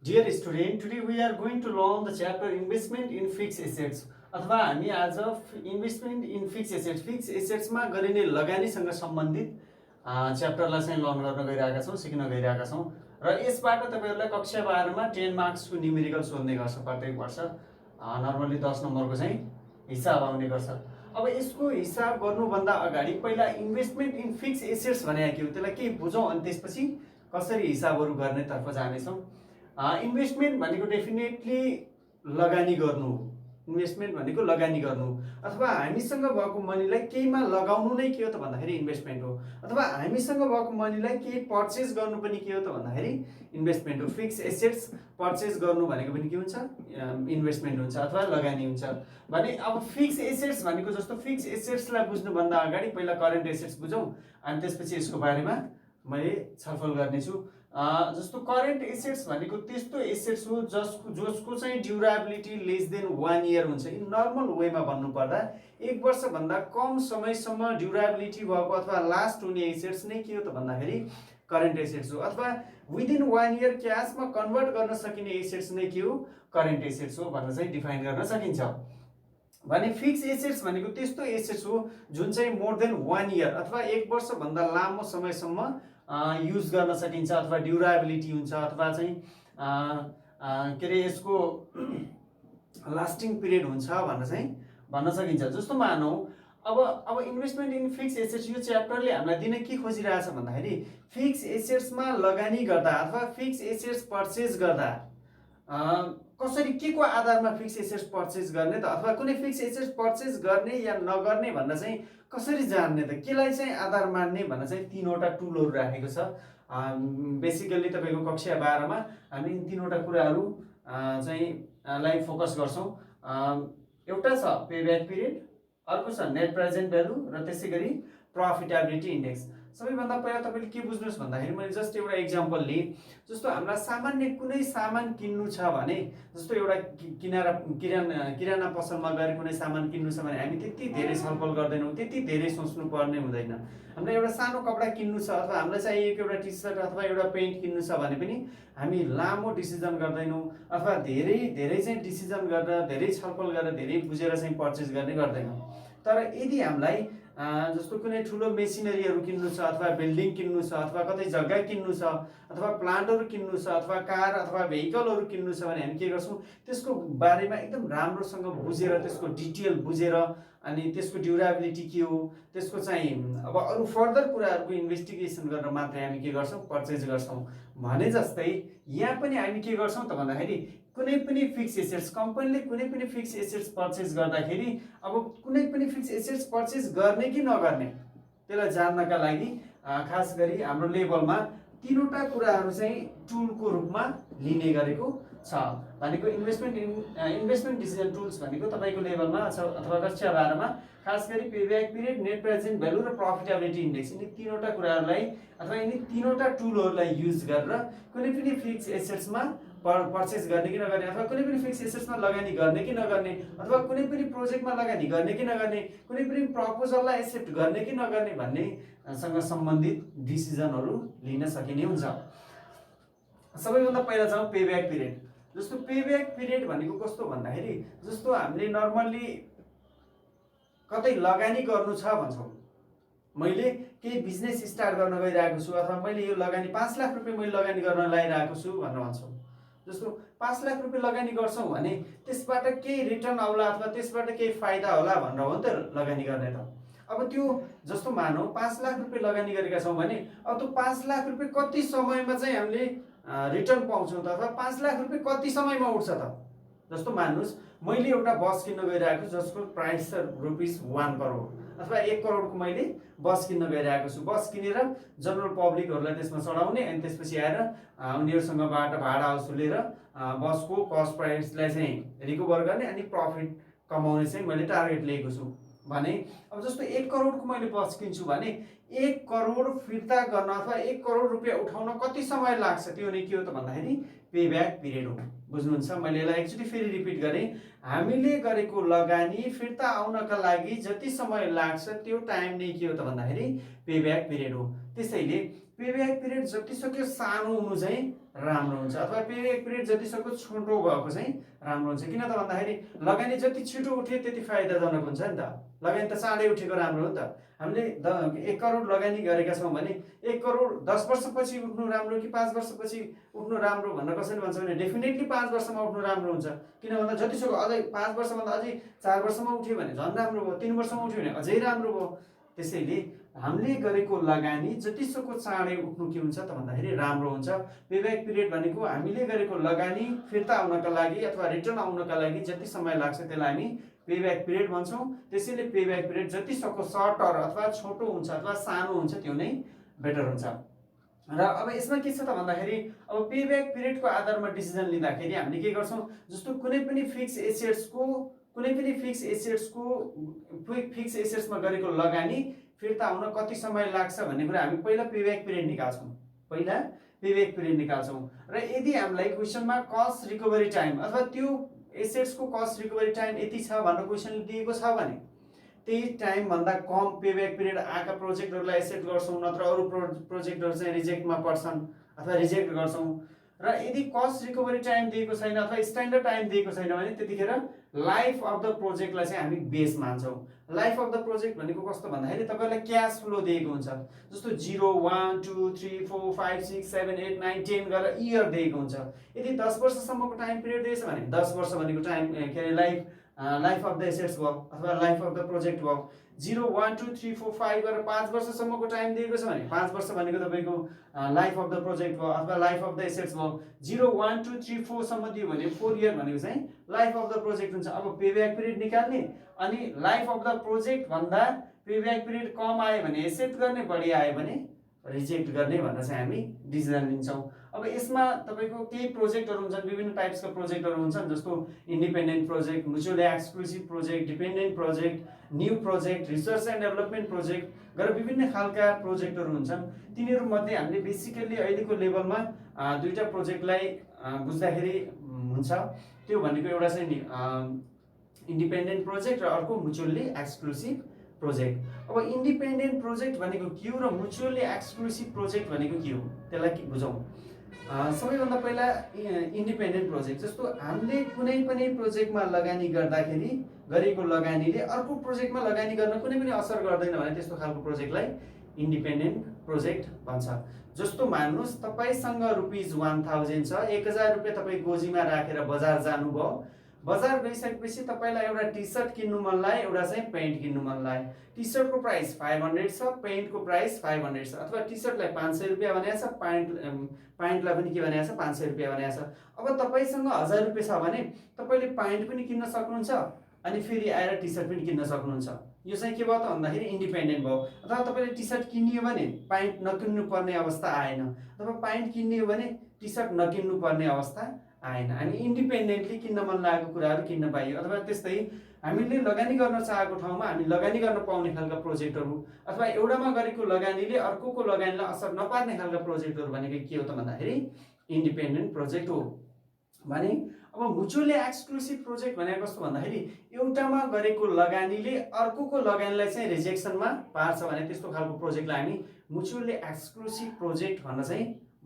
Dear student, today we are going to learn the chapter investment in fixed assets. अथवा हामी आज investment in fix एसेट्समा गरिने लगानीसँग सम्बन्धित च्याप्टरलाई चाहिँ लर्न गर्न गइरहेका छौँ, सिक्न गइरहेका छौँ। र यसबाट तपाईहरुलाई कक्षा 12 मा 10 मार्क्सको न्युमेरिकल सोध्ने गर्छ प्रत्येक वर्ष। नर्मली 10 नम्बरको चाहिँ हिसाब आउने गर्छ। अब यसको हिसाब गर्नुभन्दा अगाडि पहिला इन्भेस्टमेन्ट इन फिक्स एसेट्स भने के हो त्यसलाई के बुझौँ अनि त्यसपछि कसरी हिसाबहरु गर्ने तर्फ जानेछौँ। इन्भेस्टमेन्ट भनेको डेफिनेटली लगानी गर्नु हो। इन्भेस्टमेन्ट भनेको लगानी गर्नु अथवा हामीसँग भएको मनीलाई केहीमा लगाउनु नै के हो त भन्दाखेरि इन्भेस्टमेन्ट हो। अथवा हामीसँग भएको मनीलाई केही पर्चेज गर्नु पनि के हो त भन्दाखेरि इन्भेस्टमेन्ट हो। फिक्स एसेट्स पर्चेज गर्नु भनेको पनि के हुन्छ, इन्भेस्टमेन्ट हुन्छ अथवा लगानी हुन्छ। भने अब फिक्स एसेट्स भनेको जस्तो फिक्स एसेट्सलाई बुझ्नुभन्दा अगाडि पहिला करेन्ट एसेट्स बुझौँ अनि त्यसपछि यसको बारेमा मैले छलफल गर्नेछु। जस्तो करेन्ट एसेट्स भनेको त्यस्तो एसेट्स हो जसको चाहिँ ड्युराबिलिटी लेस देन 1 इयर हुन्छ। इन नर्मल वेमा भन्नु पर्दा 1 वर्ष भन्दा कम समयसम्म ड्युराबिलिटी भएको अथवा लास्ट हुने एसेट्स नै के हो त भन्दाखेरि करेन्ट एसेट्स हो। अथवा विदिन 1 इयर क्याशमा कन्भर्ट गर्न सकिने एसेट्स नै के हो, करेन्ट एसेट्स हो भनेर चाहिँ डिफाइन गर्न सकिन्छ। भने फिक्स एसेट्स भनेको त्यस्तो एसेट्स हो जुन चाहिँ मोर देन 1 इयर अथवा 1 वर्ष भन्दा लामो समयसम्म युज गर्न सकिन्छ अथवा ड्युराबिलिटी हुन्छ अथवा चाहिँ के अरे यसको लास्टिङ पिरियड हुन्छ भनेर चाहिँ भन्न सकिन्छ। जस्तो मानौ अब इन्भेस्टमेन्ट इन फिक्स एसेट्स यो च्याप्टरले हामीलाई दिन के खोजिरहेछ भन्दाखेरि फिक्स एसेट्समा लगानी गर्दा अथवा फिक्स एसेट्स पर्चेज गर्दा कसरी के को आधारमा फिक्स एसेट्स पर्चेज गर्ने त अथवा कुनै फिक्स एसेट्स पर्चेज गर्ने या नगर्ने भन्न चाहिँ कसरी जान्ने त, केलाई चाहिँ आधार मान्ने भन्न चाहिँ 3वटा टुलहरु राखेको छ। बेसिकली तपाईको कक्षा 12 मा हामी इन 3वटा कुराहरु चाहिँ लाई फोकस गर्छौं। एउटा छ पेब्याक पिरियड, अर्को छ नेट प्रेजेन्ट भ्यालु र त्यसैगरी प्रफिटेबिलिटी इन्डेक्स। सबैभन्दा पहिला तपाईले के बुझ्नुस् भन्दाखेरि मैले जस्ट एउटा एक्जाम्पल लिएँ। जस्तो हामीलाई सामान्य कुनै सामान किन्नु छ भने, जस्तो एउटा किराना पसलमा गएर कुनै सामान किन्नु छ भने हामी त्यति धेरै छलफल गर्दैनौं, त्यति धेरै सोच्नु पर्ने हुँदैन। हामीलाई एउटा सानो कपडा किन्नु छ अथवा हामीलाई चाहिएको एउटा टी-शर्ट अथवा एउटा पेन्ट किन्नु छ भने पनि हामी लामो डिसिजन गर्दैनौं अथवा धेरै चाहिँ डिसिजन गरेर धेरै छलफल गरेर धेरै बुझेर चाहिँ पर्चेज गर्ने गर्दैनौं। तर यदि हामीलाई जस्तो कुनै ठुलो मेसिनरीहरु किन्नु छ अथवा बिल्डिङ किन्नु छ अथवा कतै जग्गा किन्नु छ अथवा प्लान्टहरु किन्नु छ अथवा कार अथवा भेहिकलहरु किन्नु छ भने हामी के गर्छौं, त्यसको बारेमा एकदम राम्रोसँग बुझेर त्यसको डिटेल बुझेर अनि त्यसको ड्युराबिलिटी के हो, त्यसको चाहिँ अब अरु फर्दर कुराहरुको इन्भेस्टिगेसन गरेर मात्रै हामी के गर्छौं, पर्चेज गर्छौं। भने जस्तै यहाँ पनि हामी के गर्छौं त भन्दाखेरि कुनै पनि फिक्स एसेट्स कम्पनीले कुनै पनि फिक्स एसेट्स पर्चेज गर्दाखेरि अब कुनै पनि फिक्स एसेट्स पर्चेज गर्ने कि नगर्ने त्यसलाई जान्नका लागि खास गरी हाम्रो लेभलमा 3वटा कुराहरु चाहिँ टुलको रूपमा लिने गरेको छ। भनेको इन्भेस्टमेन्ट डिसिजन टुल्स भनेको तपाईको लेभलमा अथवा कक्षा 12 मा खास गरी payback period, net present value र प्रफिटेबिलिटी इन्डेक्स यिनी 3वटा कुराहरुलाई अथवा यिनी 3वटा टुलहरुलाई युज गरेर कुनै पनि फिक्स एसेट्समा पर्चेज गर्ने कि नगर्ने अथवा कुनै पनि फिक्स एसेट्समा लगानी गर्ने कि नगर्ने अथवा कुनै पनि प्रोजेक्टमा लगानी गर्ने कि नगर्ने, कुनै पनि प्रपोजललाई एक्सेप्ट गर्ने कि नगर्ने भन्ने सँग सम्बन्धित डिसिजनहरु लिन सकिने हुन्छ। सबैभन्दा पहिला छ पेब्याक पिरियड। जस्तो पेब्याक पिरियड भनेको कस्तो भन्दाखेरि जस्तो हामीले नर्मली कतै लगानी गर्नु छ भन्छौं, मैले केही बिजनेस स्टार्ट गर्न गइरहेको छु अथवा मैले यो लगानी 5 लाख रुपैयाँ मैले लगानी गर्न लागिरहेको छु भनेर भन्छौं। जस्तो 5 लाख रुपैयाँ लगानी गर्छौं भने त्यसबाट केही रिटर्न आउला अथवा त्यसबाट केही फाइदा होला भनेर हो नि त लगानी गर्ने त। अब त्यो जस्तो मानौ 5 लाख रुपैयाँ लगानी गरेका छौं भने अब त्यो 5 लाख रुपैयाँ कति समयमा चाहिँ हामीले रिटर्न पाउँछौं त अथवा 5 लाख रुपैयाँ कति समयमा उठ्छ त। जस्तो मान्नुस् मैले एउटा बस किन्न गइरहेको छु जसको प्राइस छ ₹1 करोड अथवा 1 करोडको मैले बस किन्न गइरहेको छु। बस किनेर जनरल पब्लिकहरुलाई त्यसमा चढाउने अनि त्यसपछि आएर उनीहरुसँगबाट भाडा वसुलेर बसको कस्ट प्राइसलाई चाहिँ रिकभर गर्ने अनि प्रफिट कमाउने चाहिँ मैले टार्गेट लिएको छु। भने अब जस्तो 1 करोडको मैले बस किन्छु भने 1 करोड फिर्ता गर्न अथवा 1 करोड रुपैयाँ उठाउन कति समय लाग्छ त्यो नै के हो त भन्दाखेरि पेब्याक पिरियड हो। बुझ्नुहुन्छ? मैले यसलाई एकचोटी फेरि रिपिट गरे, हामीले गरेको लगानी फिर्ता आउनका लागि जति समय लाग्छ त्यो टाइम नै के हो त भन्दाखेरि पेब्याक पिरियड हो। त्यसैले पेब्याक पिरियड जति सक्यो सानो हुनु चाहिँ राम्रो हुन्छ, अथवा पेब्याक पिरियड जतिसक्दो छोटो भएको चाहिँ राम्रो हुन्छ। किन त भन्दाखेरि लगानी जति छिटो उठ्यो त्यति फाइदाजनक हुन्छ नि त। लगानी त चाँडै उठेको राम्रो हो नि त। हामीले 1 करोड लगानी गरेका छौँ भने 1 करोड 10 वर्षपछि उठ्नु राम्रो कि 5 वर्षपछि उठ्नु राम्रो भन्न कसैले भन्छ भने डेफिनेटली 5 वर्षमा उठ्नु राम्रो हुन्छ। किन भन्दा जतिसक्दो अझै 5 वर्षभन्दा अझै 4 वर्षमा उठ्यो भने झन् राम्रो भयो, 3 वर्षमा उठ्यो भने अझै राम्रो भयो। त्यसैले हामीले गरेको लगानी जतिसक्दो चाँडै उठ्नु के हुन्छ त भन्दाखेरि राम्रो हुन्छ। पेब्याक पिरियड भनेको हामीले गरेको लगानी फिर्ता आउनका लागि अथवा रिटर्न आउनका लागि जति समय लाग्छ त्यसलाई हामी पेब्याक पिरियड भन्छौँ। त्यसैले पेब्याक पिरियड जतिसक्दो सर्टर अथवा छोटो हुन्छ अथवा सानो हुन्छ त्यो नै बेटर हुन्छ। र अब यसमा के छ त भन्दाखेरि अब पेब्याक पिरियडको आधारमा डिसिजन लिँदाखेरि हामीले के गर्छौँ, जस्तो कुनै पनि फिक्स एसेट्समा गरेको लगानी फिर्ता आउन कति समय लाग्छ भन्ने कुरा हामी पहिला पेब्याक पिरियड निकाल्छौँ। र यदि हामीलाई क्वेसनमा कस्ट रिकभरी टाइम अथवा त्यो एसेट्सको कस्ट रिकभरी टाइम यति छ भनेर क्वेसनले दिएको छ भने त्यही टाइमभन्दा कम पेब्याक पिरियड आएका प्रोजेक्टहरूलाई एक्सेप्ट गर्छौँ, नत्र अरू प्रोजेक्टहरू चाहिँ रिजेक्टमा पर्छन् अथवा रिजेक्ट गर्छौँ। र यदि कस्ट रिकभरी टाइम दिएको छैन अथवा स्ट्यान्डर्ड टाइम दिएको छैन भने त्यतिखेर लाइफ अफ द प्रोजेक्टलाई चाहिँ हामी बेस मान्छौँ। लाइफ अफ द प्रोजेक्ट भनेको कस्तो भन्दाखेरि तपाईँलाई क्यास फ्लो दिएको हुन्छ, जस्तो 0, 1, 2, 3, 4, 5, 6, 7, 8, 9, 10 गरेर इयर दिएको हुन्छ। यदि 10 वर्षसम्मको टाइम पिरियड दिएछ भने 10 वर्ष भनेको टाइम के अरे लाइफ अफ द एसेट्स भयो अथवा लाइफ अफ द प्रोजेक्ट भयो। 0, 1, 2, 3, 4, 5 गरेर 5 वर्षसम्मको टाइम दिएको छ भने 5 वर्ष भनेको तपाईँको लाइफ अफ द प्रोजेक्ट भयो अथवा लाइफ अफ द एसेट्स भयो। 0, 1, 2, 3, 4 सम्म दियो भने 4 इयर भनेको चाहिँ लाइफ अफ द प्रोजेक्ट हुन्छ। अब पेब्याक पिरियड निकाल्ने अनि लाइफ अफ द प्रोजेक्ट भन्दा पेब्याक पिरियड कम आयो भने एक्सेप्ट गर्ने, बढी आयो भने रिजेक्ट गर्ने भनेर चाहिँ हामी डिसिजन लिन्छौँ। अब यसमा तपाईँको केही प्रोजेक्टहरू हुन्छन्, विभिन्न टाइप्सका प्रोजेक्टहरू हुन्छन्, जस्तो independent project, mutually exclusive project, dependent project, new project, research and development project गरेर विभिन्न खालका प्रोजेक्टहरू हुन्छन्। तिनीहरूमध्ये हामीले बेसिकल्ली अहिलेको लेभलमा दुईवटा प्रोजेक्टलाई बुझ्दाखेरि हुन्छ। त्यो भनेको एउटा चाहिँ नि इन्डिपेन्डेन्ट प्रोजेक्ट र अर्को म्युचुअली एक्सक्लुसिभ प्रोजेक्ट। अब इन्डिपेन्डेन्ट प्रोजेक्ट भनेको के हो र म्युचुअली एक्सक्लुसिभ प्रोजेक्ट भनेको के हो त्यसलाई बुझौँ। सबैभन्दा पहिला इन्डिपेन्डेन्ट प्रोजेक्ट, जस्तो हामीले कुनै पनि प्रोजेक्टमा लगानी गर्दाखेरि गरेको लगानीले अर्को प्रोजेक्टमा लगानी गर्न कुनै पनि असर गर्दैन भने त्यस्तो खालको प्रोजेक्टलाई इन्डिपेन्डेन्ट प्रोजेक्ट भन्छ। जस्तो मान्नुहोस् तपाईँसँग ₹1000 छ, 1000 रुपियाँ तपाईँ गोजीमा राखेर बजार जानुभयो। बजार गइसकेपछि तपाईँलाई एउटा टी सर्ट किन्नु मन लाग्यो, एउटा चाहिँ पेन्ट किन्नु मन लाग्यो। टी सर्टको प्राइस 500 छ, पेन्टको प्राइस 500 छ, अथवा टी सर्टलाई 500 रुपियाँ भनेको छ, प्यान्टलाई पनि के भनेको छ 500 रुपियाँ भनेको छ। अब तपाईँसँग 1000 रुपियाँ छ भने तपाईँले प्यान्ट पनि किन्न सक्नुहुन्छ अनि फेरि आएर टी सर्ट पनि किन्न सक्नुहुन्छ। यो चाहिँ के भयो त भन्दाखेरि इन्डिपेन्डेन्ट भयो। अथवा तपाईँले टी सर्ट किनियो भने प्यान्ट नकिन्नु पर्ने अवस्था आएन, अथवा प्यान्ट किनियो भने टी सर्ट नकिन्नु पर्ने अवस्था आएन। हामी इन्डिपेन्डेन्टली किन्न मन लागेको कुराहरू किन्न पाइयो। अथवा त्यस्तै हामीले लगानी गर्न चाहेको ठाउँमा हामी लगानी गर्न पाउने खालका प्रोजेक्टहरू अथवा एउटामा गरेको लगानीले अर्कोको लगानीलाई असर नपार्ने खालका प्रोजेक्टहरू भनेको के हो त भन्दाखेरि इन्डिपेन्डेन्ट प्रोजेक्ट हो भने। अब म्युचुअली एक्सक्लुसिभ प्रोजेक्ट भनेको कस्तो भन्दाखेरि एउटामा गरेको लगानीले अर्कोको लगानीलाई चाहिँ रिजेक्सनमा पार्छ भने त्यस्तो खालको प्रोजेक्टलाई हामी म्युचुअली एक्सक्लुसिभ प्रोजेक्ट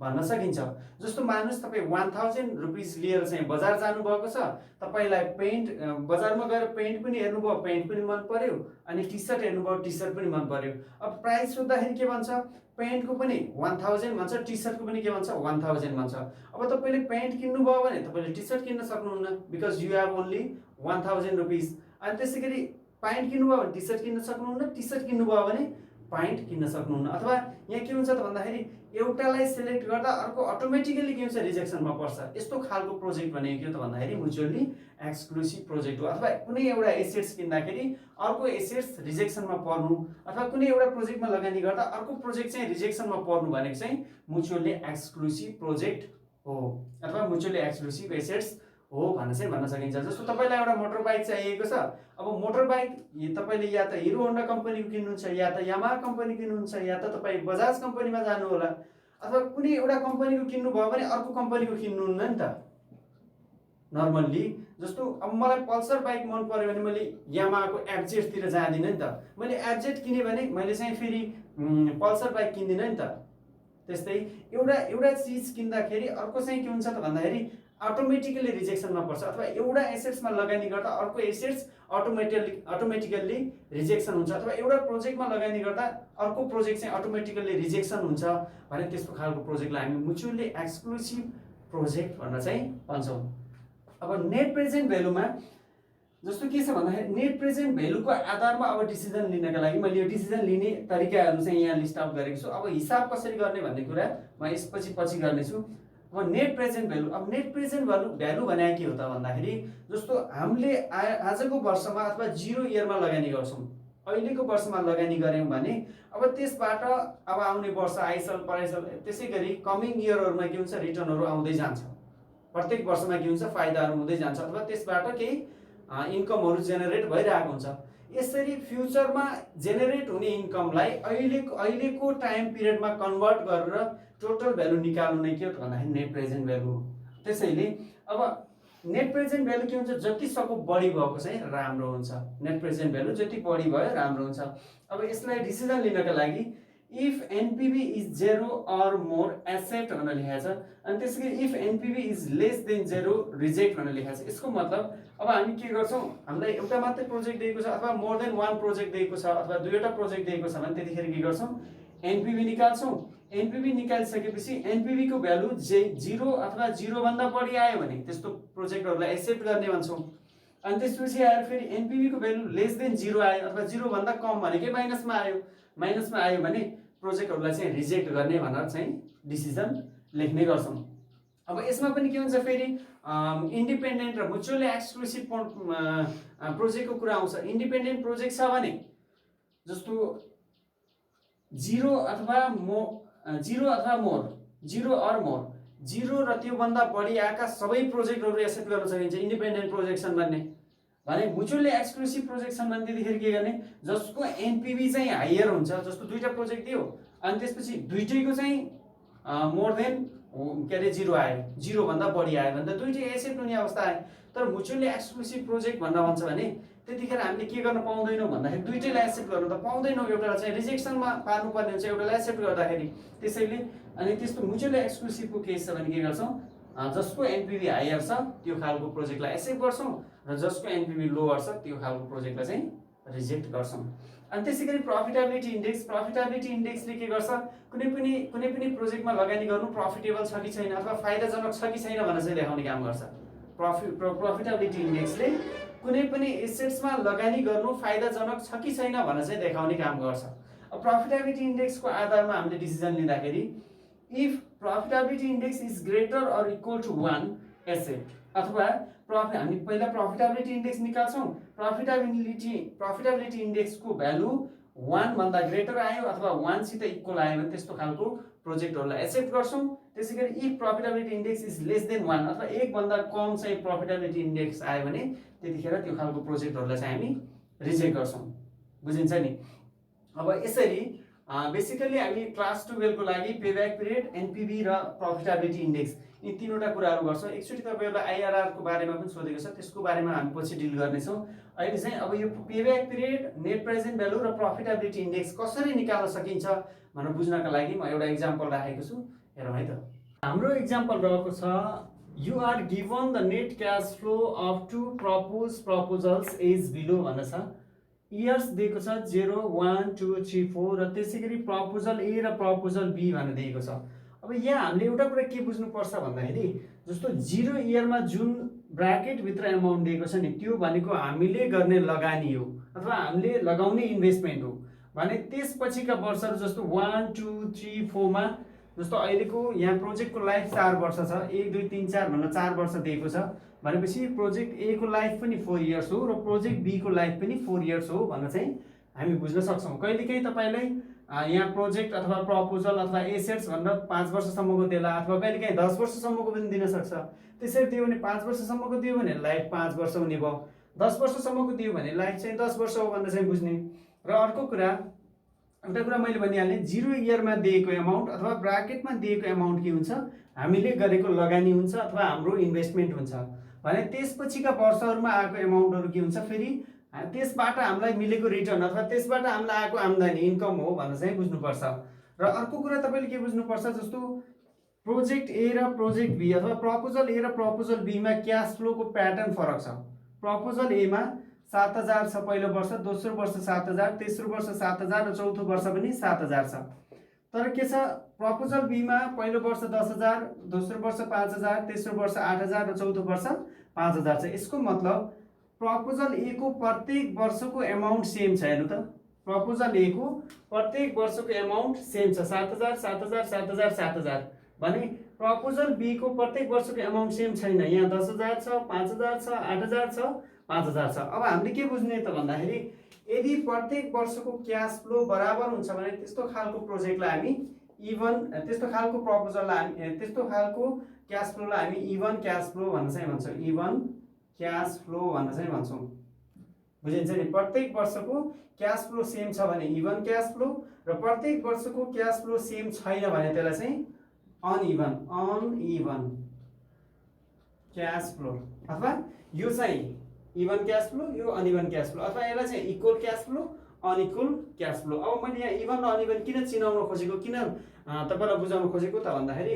भन्न सकिन्छ। जस्तो मान्नुहोस् तपाईँ 1000 रुपिस लिएर चाहिँ बजार जानुभएको छ, तपाईँलाई पेन्ट बजारमा गएर पेन्ट पनि हेर्नुभयो, पेन्ट पनि मन पर्यो, अनि टी सर्ट हेर्नुभयो, टी सर्ट पनि मन पर्यो। अब प्राइस सोद्धाखेरि के भन्छ, पेन्टको पनि 1000 भन्छ, टी सर्टको पनि के भन्छ 1000 भन्छ। अब तपाईँले पेन्ट किन्नुभयो भने तपाईँले टी सर्ट किन्न सक्नुहुन्न, because you have only 1000 rupees. अनि त्यसै गरी प्यान्ट किन्नुभयो भने टी सर्ट किन्न सक्नुहुन्न, टी सर्ट किन्नुभयो भने प्यान्ट किन्न सक्नुहुन्न। अथवा यहाँ के हुन्छ त भन्दाखेरि एउटालाई सिलेक्ट गर्दा अर्को अटोमेटिकली के हुन्छ रिजेक्सनमा पर्छ। यस्तो खालको प्रोजेक्ट भनेको के हो त भन्दाखेरि म्युचुअली एक्सक्लुसिभ प्रोजेक्ट हो। अथवा कुनै एउटा एसेट्स किन्दाखेरि अर्को एसेट्स रिजेक्सनमा पर्नु अथवा कुनै एउटा प्रोजेक्टमा लगानी गर्दा अर्को प्रोजेक्ट चाहिँ रिजेक्सनमा पर्नु भनेको चाहिँ म्युचुअली एक्सक्लुसिभ प्रोजेक्ट हो अथवा म्युचुअली एक्सक्लुसिभ एसेट्स हो भन्न सकिन्छ। जस्तो तपाईँलाई एउटा मोटर बाइक चाहिएको छ। अब मोटर बाइक तपाईँले या त हिरो होन्डा कम्पनीको किन्नुहुन्छ, या त यामाहा कम्पनी किन्नुहुन्छ, या त तपाईँ बजाज कम्पनीमा जानु होला, अथवा कुनै एउटा कम्पनीको किन्नुभयो भने अर्को कम्पनीको किन्नुहुन्न नि त नर्मल्ली। जस्तो अब मलाई पल्सर बाइक मन पर्यो भने मैले यामाहाको एफजेडतिर जाँदिनँ नि त। मैले एफजेड किनेँ भने मैले चाहिँ फेरि पल्सर बाइक किन्दिनँ नि त। त्यस्तै एउटा चिज किन्दाखेरि अर्को चाहिँ के हुन्छ त भन्दाखेरि अटोमेटिकली रिजेक्सनमा पर्छ, अथवा एउटा एसेट्समा लगानी गर्दा अर्को एसेट्स अटोमेटिकल्ली रिजेक्सन हुन्छ, अथवा एउटा प्रोजेक्टमा लगानी गर्दा अर्को प्रोजेक्ट चाहिँ अटोमेटिकल्ली रिजेक्सन हुन्छ भने त्यस्तो खालको प्रोजेक्टलाई हामी म्युचुअली एक्सक्लुसिभ प्रोजेक्ट भनेर चाहिँ भन्छौँ। अब नेट प्रेजेन्ट भ्यालुमा जस्तो के छ भन्दाखेरि नेट प्रेजेन्ट भ्यालुको आधारमा अब डिसिजन लिनका लागि मैले यो डिसिजन लिने तरिकाहरू चाहिँ यहाँ लिस्ट आउट गरेको छु। अब हिसाब कसरी गर्ने भन्ने कुरा म यसपछि गर्नेछु। अब नेट प्रेजेन्ट भ्यालु, अब नेट प्रेजेन्ट भ्यालु भने के हो त भन्दाखेरि जस्तो हामीले आजको वर्षमा अथवा 0 इयरमा लगानी गर्छौँ, अहिलेको वर्षमा लगानी गऱ्यौँ भने अब त्यसबाट अब आउने वर्ष आइसल पराइसल त्यसै गरी कमिङ इयरहरूमा के हुन्छ रिटर्नहरू आउँदै जान्छ, प्रत्येक वर्षमा के हुन्छ फाइदाहरू हुँदै जान्छ, अथवा त्यसबाट केही इन्कमहरू जेनेरेट भइरहेको हुन्छ। यसरी फ्युचरमा जेनेरेट हुने इन्कमलाई अहिलेको टाइम पिरियडमा कन्भर्ट गरेर टोटल भ्यालु निकाल्नु नै के हो भन्दाखेरि नेट प्रेजेन्ट भ्यालु। त्यसैले अब नेट प्रेजेन्ट भ्यालु के हुन्छ, जति सक्दो बढी भएको चाहिँ राम्रो हुन्छ। नेट प्रेजेन्ट भ्यालु जति बढी भयो राम्रो हुन्छ। अब यसलाई डिसिजन लिनका लागि if NPV is 0 or more accept भनेर लेखेको छ, अनि त्यसै गरी if NPV is less than 0 reject भनेर लेखेको छ। यसको मतलब अब हामी के गर्छौँ, हामीलाई एउटा मात्रै प्रोजेक्ट दिएको छ अथवा मोर देन 1 प्रोजेक्ट दिएको छ अथवा दुईवटा प्रोजेक्ट दिएको छ भने त्यतिखेर के गर्छौँ एनपीवी निकाल्छौँ। एनपीवी निकालिसकेपछि एनपीवी को भ्यालु 0 अथवा 0 भन्दा बढी आयो भने त्यस्तो प्रोजेक्टहरूलाई एक्सेप्ट गर्ने भन्छौँ। अनि त्यसपछि आएर फेरि एनपीवी को भ्यालु लेस देन 0 आयो अथवा 0 भन्दा कम भनेकै माइनसमा आयो भने प्रोजेक्टहरूलाई चाहिँ रिजेक्ट गर्ने भनेर चाहिँ डिसिजन लेख्ने गर्छौँ। अब यसमा पनि के हुन्छ फेरि इन्डिपेन्डेन्ट र म्युचुअली एक्सक्लुसिभ प्रोजेक्टको कुरा आउँछ। इन्डिपेन्डेन्ट प्रोजेक्ट छ भने जस्तो 0 अथवा मोर 0 र त्यो भन्दा बढी आएका सबै प्रोजेक्टहरू एक्सेप्ट गर्न सकिन्छ इन्डिपेन्डेन्ट प्रोजेक्सन भन्ने। भने म्युचुअली एक्सक्लुसिभ प्रोजेक्सन भने त्यतिखेर के गर्ने, जसको एनपीवी चाहिँ हायर हुन्छ, जस्तो दुईटा प्रोजेक्ट दियो अनि त्यसपछि दुईटैको चाहिँ मोर देन के अरे 0 आयो, 0 भन्दा बढी आयो भने त दुईटै एक्सेप्ट हुने अवस्था आयो। तर म्युचुअली एक्सक्लुसिभ प्रोजेक्ट भनेर भन्छ भने त्यतिखेर हामीले के गर्न पाउँदैनौँ भन्दाखेरि दुईटैलाई एक्सेप्ट गर्नु त पाउँदैनौँ, एउटालाई चाहिँ रिजेक्सनमा पार्नुपर्ने हुन्छ, एउटालाई एक्सेप्ट गर्दाखेरि। त्यसैले अनि त्यस्तो म्युचुअली एक्सक्लुसिभको केस छ भने के गर्छौँ, जसको एनपीवी हायर छ त्यो खालको प्रोजेक्टलाई एक्सेप्ट गर्छौँ र जसको एनपीवी लोवर छ त्यो खालको प्रोजेक्टलाई चाहिँ रिजेक्ट गर्छौँ। अनि त्यसै गरी प्रफिटेबिलिटी इन्डेक्सले के गर्छ, कुनै पनि प्रोजेक्टमा लगानी गर्नु प्रफिटेबल छ कि छैन अथवा फाइदाजनक छ कि छैन भनेर चाहिँ देखाउने काम गर्छ। प्रफिटेबिलिटी इन्डेक्सले कुनै पनि एसेट्समा लगानी गर्नु फाइदाजनक छ कि छैन भनेर चाहिँ देखाउने काम गर्छ। अब प्रफिटेबिलिटी इन्डेक्सको आधारमा हामीले डिसिजन लिँदाखेरि if profitability index is greater or equal to 1 accept अथवा हामी पहिला प्रफिटेबिलिटी इन्डेक्स निकाल्छौँ। प्रफिटेबिलिटी इन्डेक्सको भ्यालु 1 भन्दा ग्रेटर आयो अथवा 1 सित इक्वल आयो भने त्यस्तो खालको प्रोजेक्टहरूलाई एक्सेप्ट गर्छौँ। त्यसै गरी if profitability index is less then 1 अथवा 1 भन्दा कम चाहिँ प्रफिटेबिलिटी इन्डेक्स आयो भने त्यतिखेर त्यो खालको प्रोजेक्टहरूलाई चाहिँ हामी रिजेक्ट गर्छौँ। बुझिन्छ नि। अब यसरी बेसिकली हामी क्लास 12 को लागि पेब्याक पिरियड, एनपीवी र प्रफिटेबिलिटी इन्डेक्स यी तीनवटा कुराहरू गर्छौँ। एकचोटि तपाईँहरूलाई आइआरआर को बारेमा पनि सोधेको छ, त्यसको बारेमा हामी पछि डिल गर्नेछौँ। अहिले चाहिँ अब यो payback period, net present value र प्रफिटेबिलिटी इन्डेक्स कसरी निकाल्न सकिन्छ भनेर बुझ्नका लागि म एउटा इक्जाम्पल राखेको छु। हेरौँ है त। हाम्रो इक्जाम्पल रहेको छ, you are given the net cash flow of 2 proposals as below भनेर छ। इयर्स दिएको छ 0, 1, 2, 3, 4 र त्यसै गरी प्रपोजल ए र प्रपोजल बी भनेर दिएको छ। अब यहाँ हामीले एउटा कुरा के बुझ्नुपर्छ भन्दाखेरि जस्तो 0 इयरमा जुन ब्राकेटभित्र एमाउन्ट दिएको छ नि त्यो भनेको हामीले गर्ने लगानी हो अथवा हामीले लगाउने इन्भेस्टमेन्ट हो भने त्यसपछिका वर्षहरू जस्तो 1, 2, 3, 4 मा जस्तो अहिलेको यहाँ प्रोजेक्टको लाइफ 4 वर्ष छ, 1, 2, 3, 4 भनेर 4 वर्ष दिएको छ भनेपछि प्रोजेक्ट ए को लाइफ पनि 4 इयर्स हो र प्रोजेक्ट बी को लाइफ पनि 4 इयर्स हो भनेर चाहिँ हामी बुझ्न सक्छौँ। कहिलेकाहीँ तपाईँलाई यहाँ प्रोजेक्ट अथवा प्रपोजल अथवा एसेट्स भनेर 5 वर्षसम्मको देला अथवा कहिलेकाहीँ 10 वर्षसम्मको पनि दिन सक्छ। त्यसरी दियो भने 5 वर्षसम्मको दियो भने लाइफ 5 वर्ष हुने भयो, 10 वर्षसम्मको दियो भने लाइफ चाहिँ 10 वर्ष हो भनेर चाहिँ बुझ्ने। र अर्को कुरा एउटा कुरा मैले भनिहालेँ, 0 इयरमा दिएको एमाउन्ट अथवा ब्राकेटमा दिएको एमाउन्ट के हुन्छ, हामीले गरेको लगानी हुन्छ अथवा हाम्रो इन्भेस्टमेन्ट हुन्छ भने त्यसपछिका वर्षहरूमा आएको एमाउन्टहरू के हुन्छ, फेरि त्यसबाट हामीलाई मिलेको रिटर्न अथवा त्यसबाट हामीलाई आएको आम्दानी इन्कम हो भनेर चाहिँ बुझ्नुपर्छ। र र अर्को कुरा तपाईले के बुझ्नुपर्छ, जस्तो प्रोजेक्ट ए र प्रोजेक्ट बी अथवा प्रपोजल ए र प्रपोजल बी मा क्याश फ्लो को प्याटर्न फरक छ। प्रपोजल ए मा 7000 छ पहिलो वर्ष, दोस्रो वर्ष 7000, तेस्रो वर्ष 7000 र चौथो वर्ष पनि 7000 छ। तर के छ, प्रपोजल बी मा पहिलो वर्ष 10000, दोस्रो वर्ष 5000, तेस्रो वर्ष 8000 र चौथो वर्ष 5000 छ। यसको मतलब प्रपोजल ए को प्रत्येक वर्षको एमाउन्ट सेम छ। हेर्नु त, प्रपोजल ए को प्रत्येक वर्षको एमाउन्ट सेम छ, 7000 7000 7000 7000 भने प्रपोजल बी को प्रत्येक वर्षको एमाउन्ट सेम छैन। यहाँ 10000 छ, 5000 छ, 8000 छ, 5000 छ। अब हामीले के बुझ्ने त भन्दाखेरि यदि प्रत्येक वर्षको क्याश फ्लो बराबर हुन्छ भने त्यस्तो खालको प्रोजेक्टलाई हामी इभन, त्यस्तो खालको प्रपोजललाई हामी, त्यस्तो खालको क्याश फ्लोलाई हामी इभन क्याश फ्लो भन्न चाहिँ भन्छौँ। इभन क्याश फ्लो भन्न चाहिँ भन्छौँ। बुझिन्छ नि, प्रत्येक वर्षको क्याश फ्लो सेम छ भने इभन क्याश फ्लो, र प्रत्येक वर्षको क्याश फ्लो सेम छैन भने त्यसलाई चाहिँ अनइभन क्याश फ्लो, अथवा यो चाहिँ इभन क्याश फ्लो, यो अनइभन क्याश फ्लो, अथवा यसलाई चाहिँ equal cash flow, unequal cash flow. अब मैले यहाँ इभन र अनइभन किन चिनाउन खोजेको, किन तपाईलाई बुझाउन खोजेको त भन्दाखेरि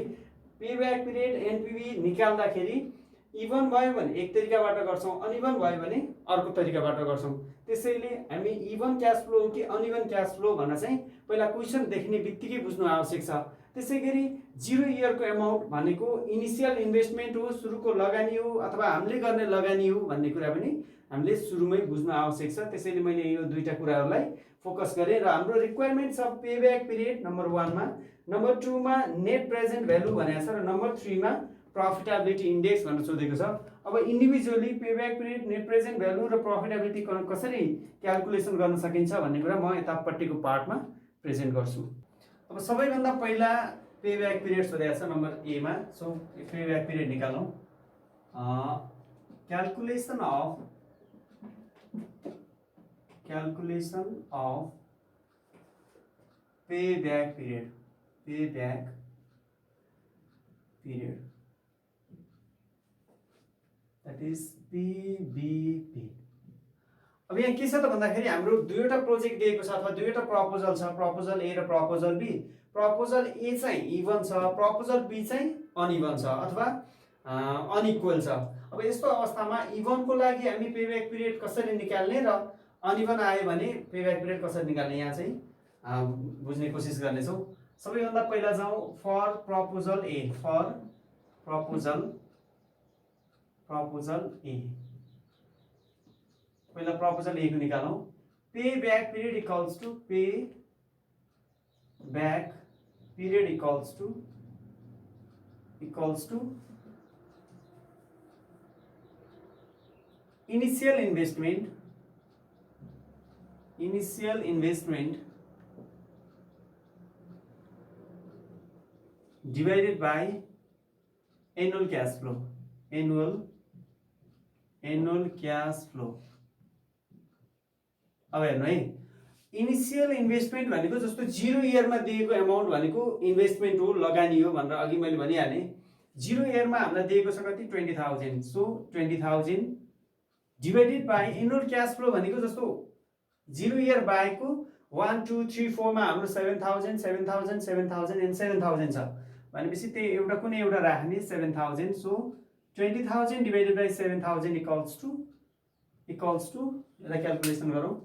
पेब्याक पिरियड एनपिभी निकाल्दाखेरि इभन भयो भने एक तरिकाबाट गर्छौं, अनइभन भयो भने अर्को तरिकाबाट गर्छौं। त्यसैले हामी इभन क्याश फ्लो हो कि अनइभन क्याश फ्लो भन्न चाहिँ पहिला क्वेशन देख्ने बित्तिकै बुझ्नु आवश्यक छ। त्यसैगरी 0 इयरको एमाउन्ट भनेको इनिशियल इन्भेस्टमेन्ट हो, सुरुको लगानी हो अथवा हामीले गर्ने लगानी हो भन्ने कुरा पनि हामीले सुरुमै बुझ्नु आवश्यक छ। त्यसैले मैले यो दुईटा कुराहरूलाई फोकस गरेँ र हाम्रो रिक्वायरमेन्ट छ पेब्याक पिरियड नम्बर 1 मा, नम्बर 2 मा नेट प्रेजेन्ट भ्यालु भनेको छ, र नम्बर 3 मा प्रफिटेबिलिटी इन्डेक्स भनेर सोधेको छ। अब individually payback period, net present value र प्रफिटेबिलिटी कसरी क्याल्कुलेसन गर्न सकिन्छ भन्ने कुरा म यतापट्टिको पार्टमा प्रेजेन्ट गर्छु। अब सबैभन्दा पहिला पेब्याक पिरियड सोधेको छ नम्बर ए मा। सो पेब्याक पिरियड निकालौं। Calculation of payback period, payback period that is PBP। अब यहाँ के छ त भन्दाखेरि हाम्रो दुईवटा प्रोजेक्ट दिएको छ अथवा दुईवटा प्रपोजल छ, प्रपोजल ए र प्रपोजल बी। प्रपोजल ए चाहिँ इभन छ, प्रपोजल बी चाहिँ अनइभन छ अथवा अनइक्वल छ। अब यस्तो अवस्थामा इभन को लागि हामी पेब्याक पिरियड कसरी निकाल्ने र अनइभन आयो भने पेब्याक पिरियड कसरी निकाल्ने यहाँ चाहिँ बुझ्ने कोसिस गर्नेछौँ। सबैभन्दा पहिला जाउँ for proposal A, for proposal A. पहिला प्रपोजल ए को निकालौं। Pay back period equals to, pay back period equals to initial investment divided by annual cash flow, annual cash flow। अब हेर्नु है, इनिशियल इन्भेस्टमेन्ट भनेको जस्तो 0 इयरमा दिएको एमाउन्ट भनेको इन्भेस्टमेन्ट हो, लगानी हो भनेर अघि मैले भनिहालेँ। 0 इयरमा हामीलाई दिएको छ कति, 20,000। So 20,000 divided by annual cash flow भनेको जस्तो 0 इयर बाहेकको 1 2 3 4 मा हाम्रो 7,000 7,000 7,000 एन्ड 7,000 छ भनेपछि त्यही एउटा कुनै एउटा राख्ने 7,000। So 20,000 divided by 7,000 equals to यसलाई क्याल्कुलेसन गरौँ।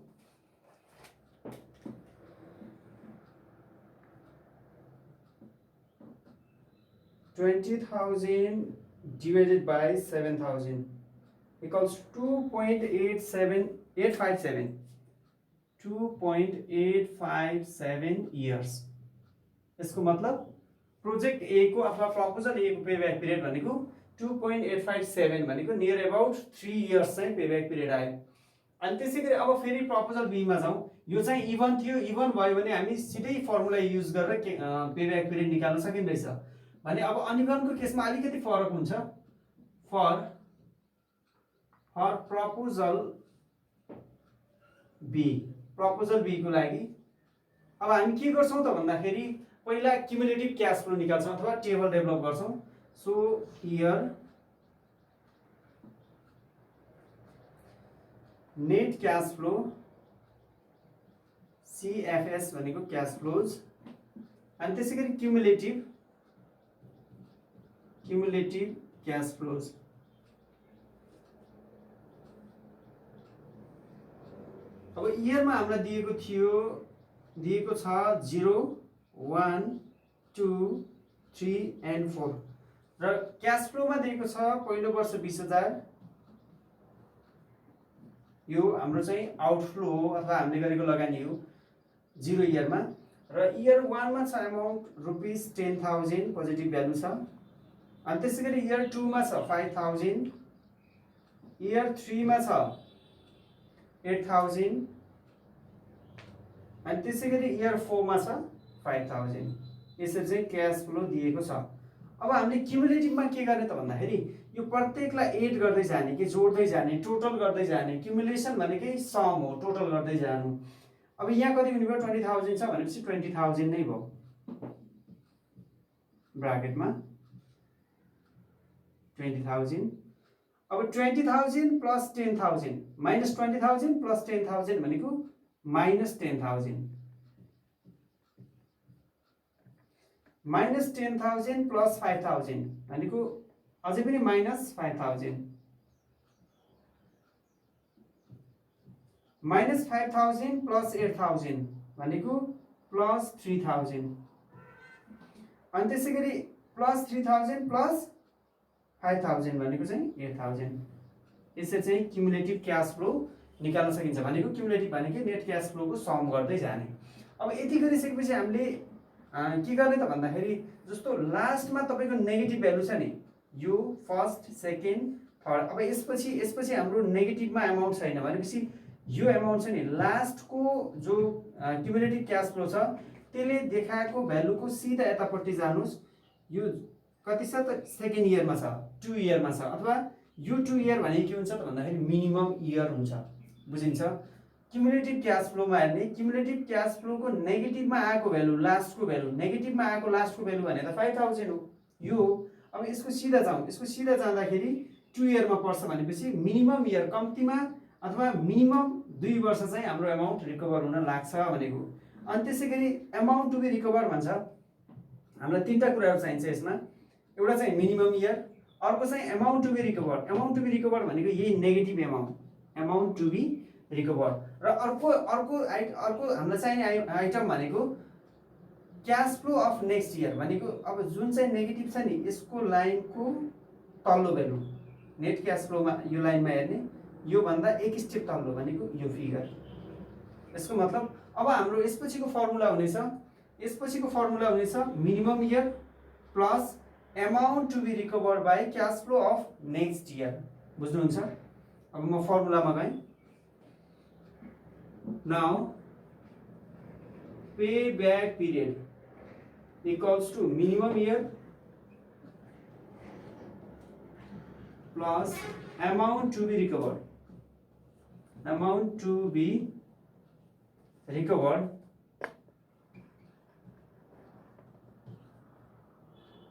20,000 divided by 7,000 equals 2.857 years। यसको मतलब प्रोजेक्ट ए को अथवा प्रपोजल ए को पेब्याक पिरियड भनेको 2.857 भनेको नियर अबाउट 3 इयर्स चाहिँ पेब्याक पिरियड आयो। अनि त्यसैगरी अब फेरि प्रपोजल बी मा जाउँ। यो चाहिँ इभन थियो, इभन भयो भने हामी सिधै फर्मुला युज गरेर पेब्याक पिरियड निकाल्न सकिँदैछ भने अब अनइभनको केसमा अलिकति फरक हुन्छ। फर प्रपोजल बी को लागि अब हामी के गर्छौं त भन्दाखेरि पहिला क्युमुलेटिभ क्याश फ्लो निकाल्छौं अथवा टेबल डेभलप गर्छौं। So here net cash flow, CFS भनेको क्याश फ्लोज अनि त्यसै गरी क्युमुलेटिभ क्याश फ्लोज। अब इयरमा हामीलाई दिएको छ 0 1 2 3 and 4 र क्याश फ्लोमा दिएको छ पहिलो वर्ष 20,000, यो हाम्रो चाहिँ आउटफ्लो हो अथवा हामीले गरेको लगानी हो 0 इयरमा। र इयर 1 मा छ अमाउन्ट ₹10,000 पोजिटिभ भ्यालु छ। अनि त्यसै गरी इयर 2 मा छ 5,000, इयर 3 मा छ 8,000 अनि त्यसै गरी इयर 4 मा छ 5,000। यसरी चाहिँ क्याश फ्लो दिएको छ। अब हामीले क्युमुलेटिभमा के गर्ने त भन्दाखेरि यो प्रत्येकलाई एड गर्दै जाने कि जोड्दै जाने, टोटल गर्दै जाने। क्युमुलेसन भनेकै सम हो, टोटल गर्दै जानु। अब यहाँ कति हुने भयो 20,000 छ भनेपछि 20,000 नै भयो ब्राकेटमा 20,000। अब 20,000 प्लस 10,000 माइनस 20,000 प्लस 10,000 भनेको माइनस 10,000, माइनस 10,000 प्लस 5,000 भनेको अझै पनि माइनस 5,000, माइनस 5,000 प्लस 8,000 भनेको प्लस 3,000 अनि त्यसै गरी प्लस 3,000 प्लस 5,000 भनेको चाहिँ 8,000। यसरी चाहिँ क्युमुलेटिभ क्याश फ्लो निकाल्न सकिन्छ। भनेको क्युमुलेटिभ भनेको नेट क्याश फ्लोको सम गर्दै जाने। अब यति गरिसकेपछि हामीले के गर्ने त भन्दाखेरि जस्तो लास्टमा तपाईँको नेगेटिभ भ्यालु छ नि, यो फर्स्ट सेकेन्ड थर्ड। अब यसपछि हाम्रो नेगेटिभमा अमाउन्ट छैन भनेपछि यो अमाउन्ट छ नि लास्टको जो क्युमुलेटिभ क्याश फ्लो छ त्यसले देखाएको भ्यालुको सिधा यतापट्टि जानुस्। यो कति छ त सेकेन्ड इयरमा छ, 2 इयरमा छ, अथवा यो 2 इयर भनेको के हुन्छ त भन्दाखेरि मिनिमम इयर हुन्छ। बुझिन्छ? क्युमुलेटिभ क्याश फ्लोमा हेर्ने, क्युमुलेटिभ क्याश फ्लोको नेगेटिभमा आएको भ्यालु लास्टको भ्यालु, नेगेटिभमा आएको लास्टको भ्यालु भने त 5,000 हो यो। अब यसको सिधा जाँदाखेरि 2 इयरमा पर्छ भनेपछि मिनिमम इयर कम्तीमा अथवा मिनिमम 2 वर्ष चाहिँ हाम्रो अमाउन्ट रिकभर हुन लाग्छ भनेको। अनि त्यसै गरी अमाउन्ट टु बी रिकभर भन्छ। हामीलाई 3टा कुराहरू चाहिन्छ यसमा। एउटा चाहिँ मिनिमम इयर, अर्को चाहिँ amount to be recover. Amount to be recover भनेको यही negative amount to be recover. र अर्को हामीलाई चाहिने आइटम भनेको cash flow of next year भनेको अब जुन चाहिँ नेगेटिभ छ नि यसको लाइनको तल्लो भ्यालु नेट क्याश फ्लोमा यो लाइनमा हेर्ने यो भन्दा एक स्टेप तल्लो भनेको यो फिगर। यसको मतलब अब हाम्रो यसपछिको फर्मुला हुनेछ minimum year plus amount to be recover by cash flow of next year. बुझ्नुहुन्छ? अब म फर्मुलामा गएँ। Now pay back period equals to minimum year plus amount to be recovered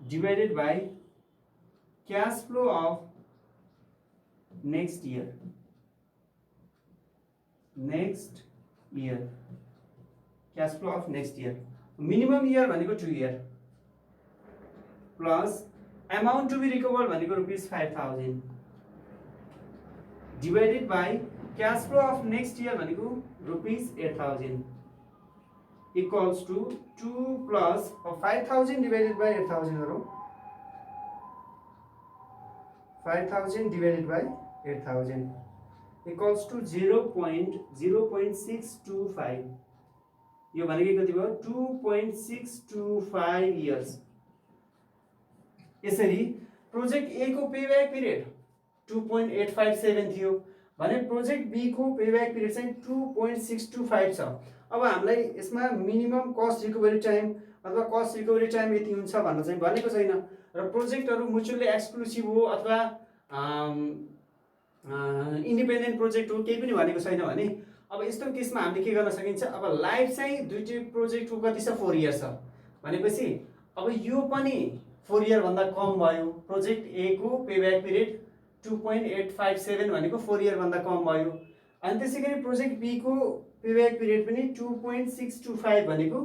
divided by cash flow of next year cash flow of next year। Minimum year भनेको 2 year plus amount to be recover भनेको ₹5,000 divided by cash flow of next year भनेको ₹8,000 equals to 2 plus 5,000 divided by 8,000 गरौँ। 5,000 divided by 8,000 equals to 0.625। यो भनेको कति भयो 2.625 years. यसरी project A को पेब्याक पिरियड 2.857 थियो भने प्रोजेक्ट बी को पेब्याक पिरियड चाहिँ 2.625 छ। अब हामीलाई यसमा मिनिमम कस्ट रिकभरी टाइम अथवा कस्ट रिकभरी टाइम यति हुन्छ भन्न चाहिँ भनेको छैन र प्रोजेक्टहरु म्युचुअली एक्सक्लुसिभ हो अथवा इन्डिपेन्डेन्ट प्रोजेक्ट हो केही पनि भनेको छैन भने अब यस्तो केसमा हामीले के गर्न सकिन्छ। अब लाइफ चाहिँ दुईटै प्रोजेक्टको कति छ 4 इयर छ भनेपछि अब यो पनि 4 इयर भन्दा कम भयो। प्रोजेक्ट ए को पेब्याक पिरियड 2.857 भनेको 4 इयर भन्दा कम भयो। अनि त्यसैगरी प्रोजेक्ट बी को पेब्याक पिरियड पनि 2.625 भनेको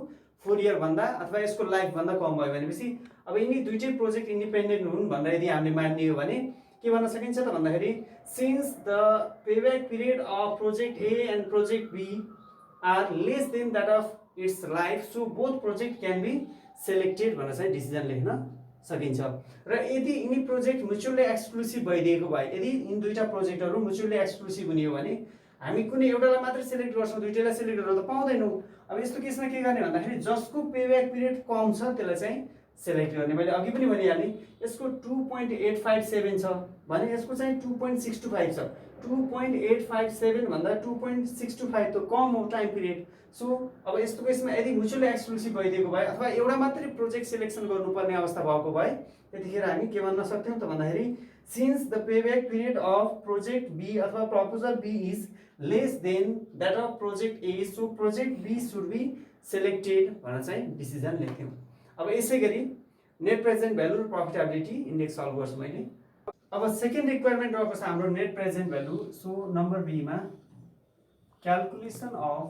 4 इयर भन्दा अथवा यसको लाइफ भन्दा कम भयो भनेपछि अब यिनी दुईटै प्रोजेक्ट इन्डिपेन्डेन्ट हुन् भनेर यदि हामीले मान्ने हो भने के भन्न सकिन्छ त भन्दाखेरि since the payback period of project A and project B are less than that of its life so both project can be selected भनेर चाहिँ डिसिजन लेख्न सकिन्छ। र यदि यिनी प्रोजेक्ट म्युचुअली एक्सक्लुसिभ भइदिएको भए यदि यिनी दुईटा प्रोजेक्टहरू म्युचुअली एक्सक्लुसिभ हुने हो भने हामी कुनै एउटालाई मात्रै सेलेक्ट गर्छौँ दुईटैलाई सेलेक्ट गर्न त पाउँदैनौँ। अब यस्तो केसमा के गर्ने भन्दाखेरि जसको पेब्याक पिरियड कम छ त्यसलाई चाहिँ सेलेक्ट गर्ने। मैले अघि पनि भनिहालेँ यसको 2.857 छ भने यसको चाहिँ 2.625 छ। 2.857 भन्दा 2.625 त कम हो टाइम पिरियड। सो अब यस्तो केसमा यदि म्युचुअली एक्सक्लुसिभ भइदिएको भए अथवा एउटा मात्रै प्रोजेक्ट सिलेक्सन गर्नुपर्ने अवस्था भएको भए त्यतिखेर हामी के भन्न सक्थ्यौँ त भन्दाखेरि since the payback period of project B अथवा proposal B is less than that of project A so project B should be selected भनेर चाहिँ डिसिजन लेख्थ्यौँ। अब यसै गरी नेट प्रेजेन्ट भ्यालु र प्रफिटेबिलिटी इन्डेक्स सल्भ गर्छु मैले। अब सेकेन्ड रिक्वायरमेन्ट रहेको छ हाम्रो net present value. So number B मा calculation of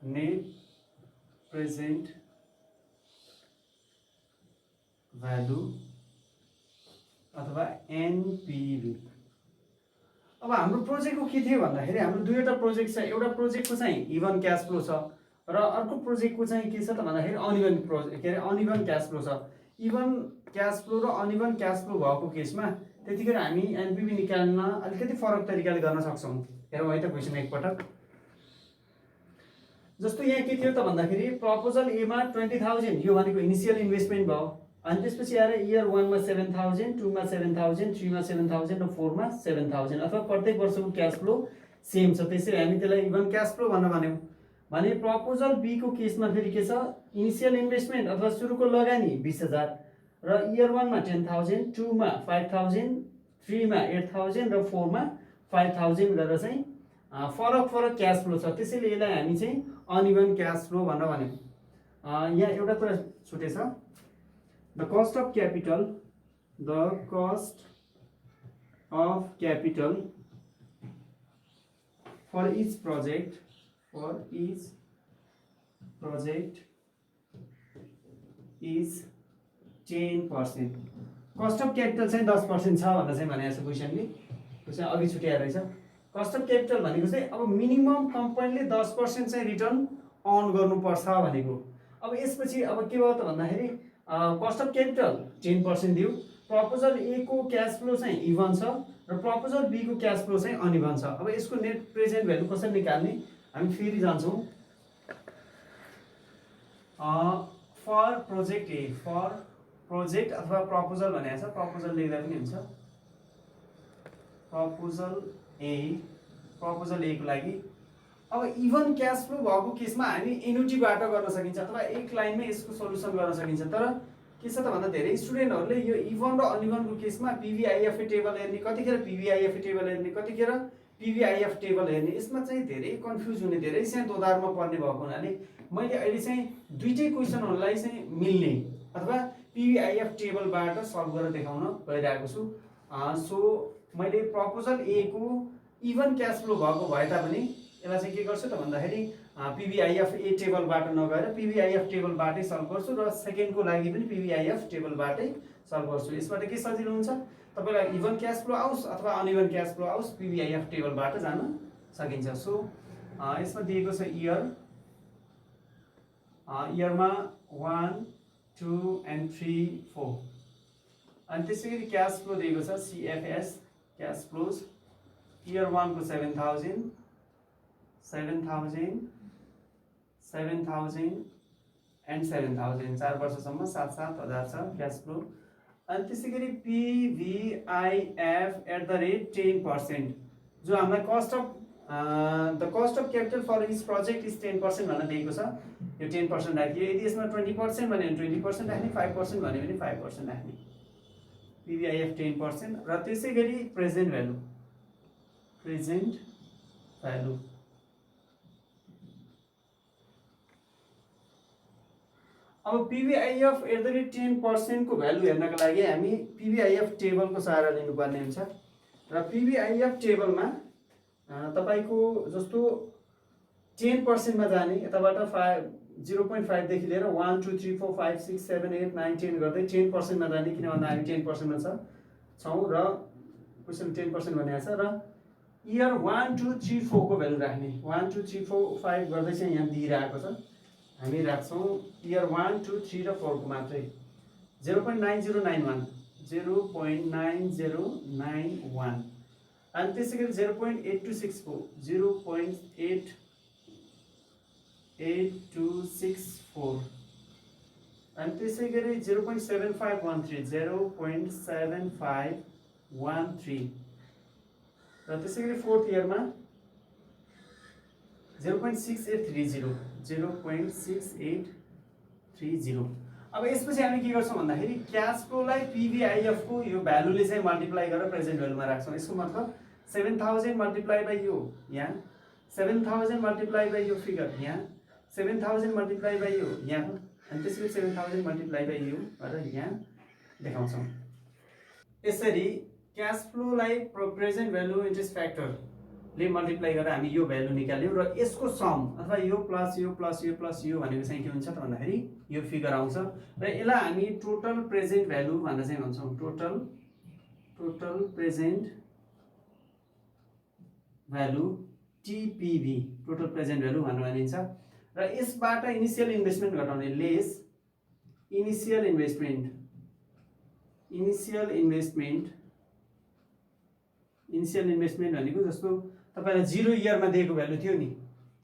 net present value अथवा एनपीभी। अब हाम्रो प्रोजेक्टको के थियो भन्दाखेरि हाम्रो दुईवटा प्रोजेक्ट छ। एउटा प्रोजेक्टको चाहिँ इभन क्याश फ्लो छ र अर्को प्रोजेक्टको चाहिँ के छ त भन्दाखेरि अनइभन क्याश फ्लो छ। इभन क्याश फ्लो र अनइभन क्याश फ्लो भएको केसमा त्यतिखेर हामी एनपीभी निकाल्न अलिकति फरक तरिकाले गर्न सक्छौँ। हेरौँ है त क्वेसन एकपटक। जस्तो यहाँ के थियो त भन्दाखेरि प्रपोजल एमा 20,000 यो भनेको इनिसियल इन्भेस्टमेन्ट भयो अनि त्यसपछि आएर इयर 1 मा 7,000, 2 मा 7,000, 3 मा 7,000 र 4 मा 7,000 अथवा प्रत्येक वर्षको क्याश फ्लो सेम छ त्यसैले हामी त्यसलाई इभन क्याश फ्लो भन्न भन्यौँ। भने प्रपोजल बी को केसमा फेरि के छ इनिसियल इन्भेस्टमेन्ट अथवा सुरुको लगानी 20,000 र इयर 1 मा 10,000, 2 मा 5,000, 3 मा 8,000 र 4 मा 5,000 गरेर चाहिँ फरक क्याश फ्लो छ त्यसैले यसलाई हामी चाहिँ अनइभन क्याश फ्लो भनेर भन्यौँ। यहाँ एउटा कुरा छुटेछ the cost of capital for each project is 10%। Cost of capital चाहिँ 10% छ भनेर चाहिँ भनेको छ क्वेसनले। क्वेसन अघि छुट्याएर रहेछ। कस्ट अफ क्यापिटल भनेको चाहिँ अब मिनिमम कम्पनीले 10% चाहिँ रिटर्न अर्न गर्नुपर्छ भनेको। अब यसपछि अब के भयो त भन्दाखेरि कस्ट अफ क्यापिटल 10% दियो। प्रपोजल ए को क्याश फ्लो चाहिँ इभन छ र प्रपोजल बी को क्याश फ्लो चाहिँ अनइभन छ। अब यसको नेट प्रेजेन्ट भ्यालु कसरी निकाल्ने हामी फेरि जान्छौँ। For project A for project अथवा प्रपोजल भनेको छ प्रपोजल लेख्दा पनि हुन्छ। प्रपोजल ए को लागि अब इभन क्याश फ्लो भएको केसमा हामी एन्युटीबाट गर्न सकिन्छ अथवा एक लाइनमै यसको सल्युसन गर्न सकिन्छ। तर के छ त भन्दा धेरै स्टुडेन्टहरूले यो इभन र अनइभनको केसमा पीवीआईएफ टेबल हेर्ने कतिखेर पीवीआईएफ टेबल हेर्ने कतिखेर पीवीआईएफ टेबल हेर्ने यसमा चाहिँ धेरै कन्फ्युज हुने धेरै चाहिँ दोधारमा पर्ने भएको हुनाले मैले अहिले चाहिँ दुईटै क्वेसनहरूलाई चाहिँ मिल्ने अथवा पीवीआईएफ टेबलबाट सल्भ गरेर देखाउन गइरहेको छु। सो मैले प्रपोजल ए को इभन क्याश फ्लो भएको भए तापनि यसलाई चाहिँ के गर्छु त भन्दाखेरि पीवीआईएफ ए टेबलबाट नगएर पीवीआईएफ टेबलबाटै सल्भ गर्छु र सेकेन्डको लागि पनि पीवीआईएफ टेबलबाटै सल्भ गर्छु। यसबाट के सजिलो हुन्छ तपाईलाई इभन क्याश फ्लो आओस् अथवा अनइभन क्याश फ्लो आओस् पीवीआईएफ टेबलबाट जान सकिन्छ। सो यसमा दिएको छ इयरमा 1, 2 and 3, 4 अनि त्यसैगरी क्याश फ्लो दिएको छ सीएफएस क्याश फ्लोज इयर 1 को 7,000, 7,000, 7,000 and 7,000 4 वर्षसम्म 7,000 छ क्याश फ्लो। अनि त्यसैगरी पीवीआईएफ @10% जो हामीलाई cost of the cost of capital for each project is 10% भनेर दिएको छ। यो 10% राखियो। यदि यसमा 20% भन्यो भने 20% राख्ने 5% भन्यो भने 5% राख्ने। पीवीआईएफ 10% र त्यसैगरी प्रेजेन्ट भ्यालु अब पीवीआईएफ @10% को भ्यालु हेर्नको लागि हामी पीवीआईएफ टेबलको सहारा लिनुपर्ने हुन्छ। र पिभिआइएफ टेबलमा तपाईको जस्तो 10% मा जाने यताबाट 0.5 देखि लिएर 1 2 3 4 5 6 7 8 9 10 गर्दै 10% मा जाने, किन भन्दा हामी 10% मा छौँ र क्वेसन 10% भनेको छ। र इयर 1 2 3 4 को भ्यालु राख्ने, 1 2 3 4 5 गर्दै चाहिँ यहाँ दिइरहेको छ, हामी राख्छौँ इयर 1 2 3 र 4 को मात्रै 0.9091 0.9091 अनि त्यसै गरी 0.8264 0.8264 अनि त्यसै गरी 0.7513 0.7513 र त्यसै गरी फोर्थ इयरमा 0.6830 0.6830। अब यसपछि हामी के गर्छौँ भन्दाखेरि क्याश फ्लोलाई पिभिआइएफ को यो भ्यालुले चाहिँ मल्टिप्लाई गरेर प्रेजेन्ट भ्यालुमा राख्छौँ। यसको मतलब 7000 मल्टिप्लाई बाई यो यहाँ, 7000 मल्टिप्लाई बाई यो फिगर यहाँ, 7000 मल्टिप्लाई बाई यो यहाँ, अनि त्यसरी 7000 मल्टिप्लाई बाई यो गरेर यहाँ देखाउँछौँ। यसरी क्याश फ्लोलाई प्रेजेन्ट भ्यालु इन्ट्रेस्ट फ्याक्टरले मल्टिप्लाई गरेर हामी यो भ्यालु निकाल्यौँ र यसको सम अथवा यो प्लस यो प्लस यो प्लस यो भनेको चाहिँ के हुन्छ त भन्दाखेरि यो फिगर आउँछ र यसलाई हामी टोटल प्रेजेन्ट भ्यालु भनेर चाहिँ भन्छौँ। Total present value TPV, total present value भनेर भनिन्छ। र यसबाट इनिसियल इन्भेस्टमेन्ट घटाउने लेस इनिसियल इन्भेस्टमेन्ट भनेको जस्तो तपाईलाई 0 इयरमा दिएको भ्यालु थियो नि,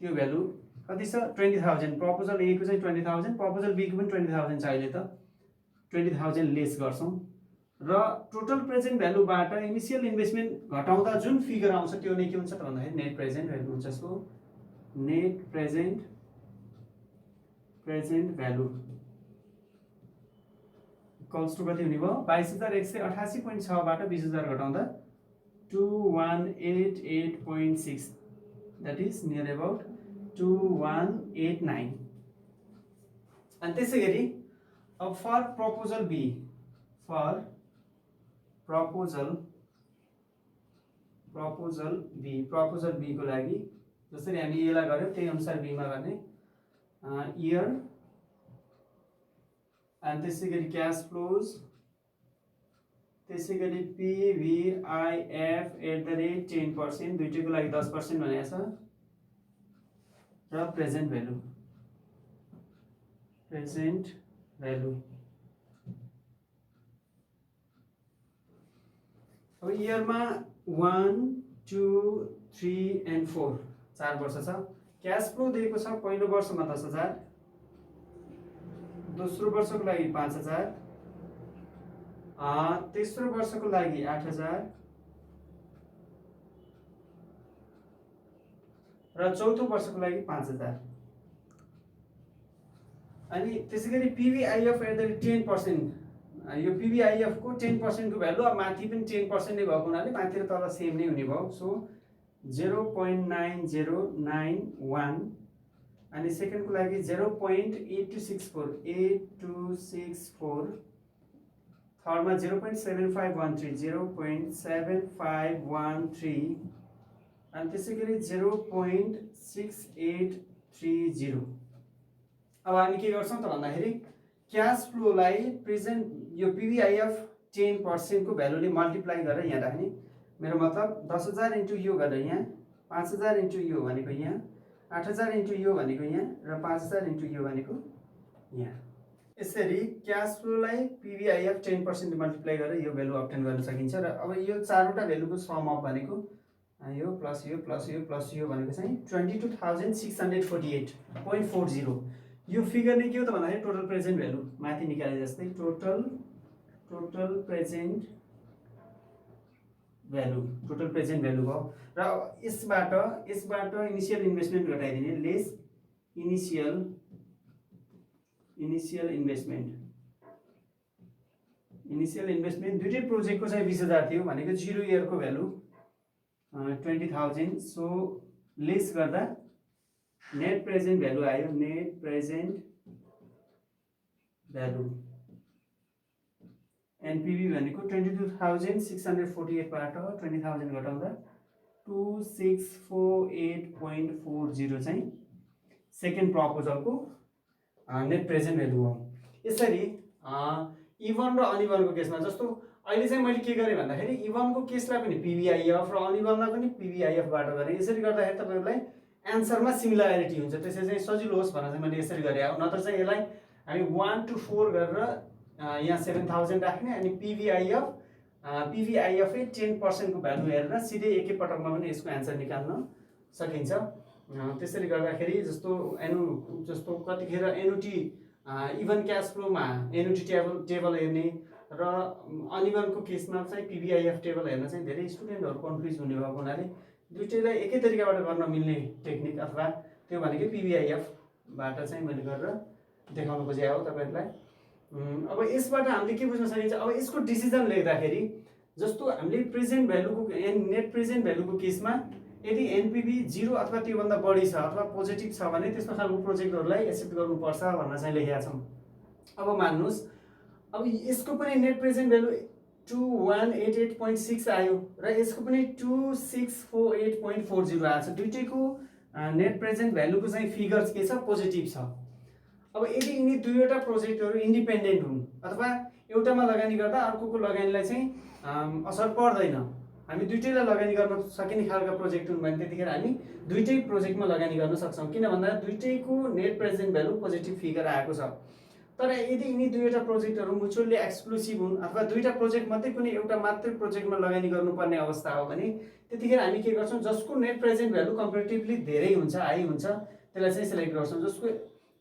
त्यो भ्यालु कति छ 20000। प्रपोजल ए को चाहिँ 20000, प्रपोजल बी को पनि 20000 छ। अहिले त 20000 लेस गर्छौं र टोटल प्रेजेन्ट भ्यालुबाट इनिसियल इन्भेस्टमेन्ट घटाउँदा जुन फिगर आउँछ त्यो नै के हुन्छ त भन्दाखेरि नेट प्रेजेन्ट भ्यालु हुन्छ। So net present value equals to कति हुने भयो 22188.6 बाट 20000 घटाउँदा 2188.6, that is near about 2189। अनि त्यसै गरी अब for proposal B, proposal B को लागि जसरी हामी ए लाई गर्यौं त्यही अनुसार बी मा गर्ने इयर अनि त्यसै गरी क्याश फ्लोज, त्यसै गरी पिभिआइएफ @ 10%, दुईटैको लागि 10% भनेको छ र प्रेजेन्ट भ्यालु अब इयरमा 1 2 3 एन्ड 4 4 वर्ष छ। क्याश फ्लो दिएको छ पहिलो वर्षमा 10000, दोस्रो वर्षको लागि 5000, तेस्रो वर्षको लागि 8000 र चौथो वर्षको लागि 5000। अनि त्यसैगरी पिभिआइएफ @ 10%, यो पिभिआइएफ को 10% को भ्यालु अब माथि पनि 10% नै भएको हुनाले माथि र तल सेम नै हुने भयो। सो 0.9091 अनि सेकेन्ड को लागि 0.8264 थर्डमा 0.7513 0.7513 अनि त्यसैगरी 0.6830। अब हामी के गर्छौं त भन्दाखेरि क्याश फ्लोलाई प्रेजेन्ट यो पिभिआइएफ 10% को भ्यालुले मल्टिप्लाई गरेर यहाँ राख्ने। मेरो मतलब 10000 इन्टु यो गरेर यहाँ, 5000 इन्टु यो भनेको यहाँ, 8000 इन्टु यो भनेको यहाँ र 5000 इन्टु यो भनेको यहाँ। यसरी क्याश फ्लोलाई पिभिआइएफ 10% मल्टिप्लाई गरेर यो भ्यालु अब्टेन गर्न सकिन्छ। र अब यो चारवटा भ्यालुको सम अफ भनेको यो प्लस यो प्लस यो प्लस यो भनेको चाहिँ 22648.40। यो फिगर नै के हो त भन्दाखेरि टोटल प्रेजेन्ट भ्यालु माथि निकाले जस्तै टोटल प्रेजेन्ट भ्यालु भयो। र यसबाट इनिसियल इन्भेस्टमेन्ट घटाइदिने लेस इनिसियल इन्भेस्टमेन्ट दुईटै प्रोजेक्टको चाहिँ 20000 थियो भनेको 0 इयरको भ्यालु 20000। सो लेस गर्दा नेट प्रेजेन्ट भ्यालु आयो, नेट प्रेजेन्ट भ्यालु एनपिभी भनेको 22,648 बाट 20,000 घटाउँदा 2648.40 चाहिँ सेकेन्ड प्रपोजलको नेट प्रेजेन्ट भ्यालु हो। यसरी इभन र अनइभनको केसमा जस्तो अहिले चाहिँ मैले के गरेँ भन्दाखेरि इभनको केसलाई पनि पिभिआइएफ र अनइभनलाई पनि पिभिआइएफबाट गरेँ। यसरी गर्दाखेरि तपाईँहरूलाई एन्सरमा सिमिलरिटी हुन्छ, त्यसै चाहिँ सजिलो होस् भनेर चाहिँ मैले यसरी गरेँ। नत्र चाहिँ यसलाई हामी 1 to 4 गरेर यहाँ 7,000 राख्ने अनि पिभिआइएफै 10% को भ्यालु हेरेर सिधै एकैपटकमा पनि यसको एन्सर निकाल्न सकिन्छ। त्यसरी गर्दाखेरि जस्तो कतिखेर एनुटी इभन क्यास फ्लोमा एनुटी टेबल हेर्ने र अनइभनको केसमा चाहिँ पिभिआइएफ टेबल हेर्न चाहिँ धेरै स्टुडेन्टहरू कन्फ्युज हुने भएको हुनाले दुईटैलाई एकै तरिकाबाट गर्न मिल्ने टेक्निक अथवा त्यो भनेकै पिभिआइएफबाट चाहिँ मैले गरेर देखाउन खोजेँ हो तपाईँहरूलाई। अब यसबाट हामीले के बुझ्न सकिन्छ, अब यसको डिसिजन लेख्दाखेरि जस्तो हामीले प्रेजेन्ट भ्यालुको नेट प्रेजेन्ट भ्यालुको केसमा यदि एनपिभी 0 अथवा त्योभन्दा बढी छ अथवा पोजिटिभ छ भने त्यस्तो खालको प्रोजेक्टहरूलाई एक्सेप्ट गर्नुपर्छ भनेर चाहिँ लेखेका छौँ। अब मान्नुहोस् अब यसको पनि नेट प्रेजेन्ट भ्यालु 2188.6 आयो र यसको पनि 2648.40 आएको छ। दुईटैको नेट प्रेजेन्ट भ्यालुको चाहिँ फिगर के छ, पोजिटिभ छ। अब यदि यिनी दुईवटा प्रोजेक्टहरू इन्डिपेन्डेन्ट हुन् अथवा एउटामा लगानी गर्दा अर्कोको लगानीलाई चाहिँ असर पर्दैन, हामी दुईटैलाई लगानी गर्न सकिने खालका प्रोजेक्ट हुन् भने त्यतिखेर हामी दुईटै प्रोजेक्टमा लगानी गर्न सक्छौँ, किन भन्दा दुईटैको net present value positive figure आएको छ। तर यदि यिनी दुईवटा प्रोजेक्टहरू म्युचुअली एक्सक्लुसिभ हुन् अथवा दुईटा प्रोजेक्ट मात्रै कुनै एउटा मात्रै प्रोजेक्टमा लगानी गर्नुपर्ने अवस्था हो भने त्यतिखेर हामी के गर्छौँ, जसको नेट प्रेजेन्ट भ्यालु कम्पेरिटिभली धेरै हुन्छ, हाई हुन्छ, त्यसलाई चाहिँ सिलेक्ट गर्छौँ। जसको